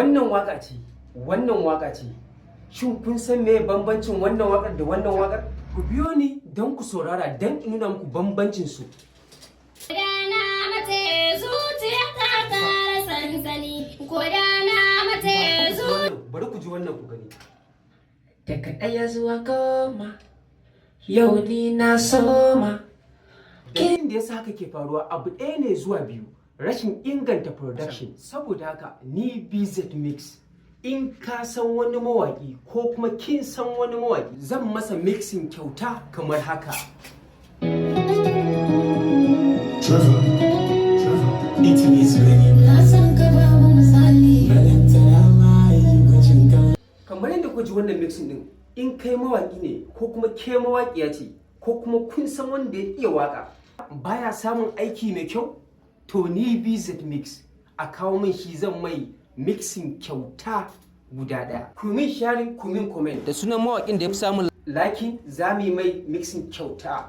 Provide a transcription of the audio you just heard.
Wannan waka ce. Shin kun san me bambancin wannan wakar da wannan wakar? Ku biyo ni don ku saurara don in nuna muku bambancin su. Kodana mace zuciya ta tara sansani. Kodana mace zuciya. Bari ku ji wannan ku gani. Daga ɗaya zuwa goma, yau ni na soma. Dalilin da yasa haka ke faruwa abu ɗaya ne zuwa biyu. Rashin inganta production. Saboda haka ni BZ Mix. In ka san wani mawaƙi ko kuma kin san wani mawaƙi, zan masa mixing kyauta kamar haka. Kamar yadda ku ji wannan mixing din, in kai mawaƙi ne ko kuma ke mawaƙiya ce ko kuma kun san wanda ya iya waƙa baya samun aiki mai kyau, to ni BZ Mix a kawo min shi zan mai mixing kyauta guda ɗaya. Ku min sharing, ku min comment da sunan mawaƙin da ya fi samun like, za mu yi mai mixing kyauta.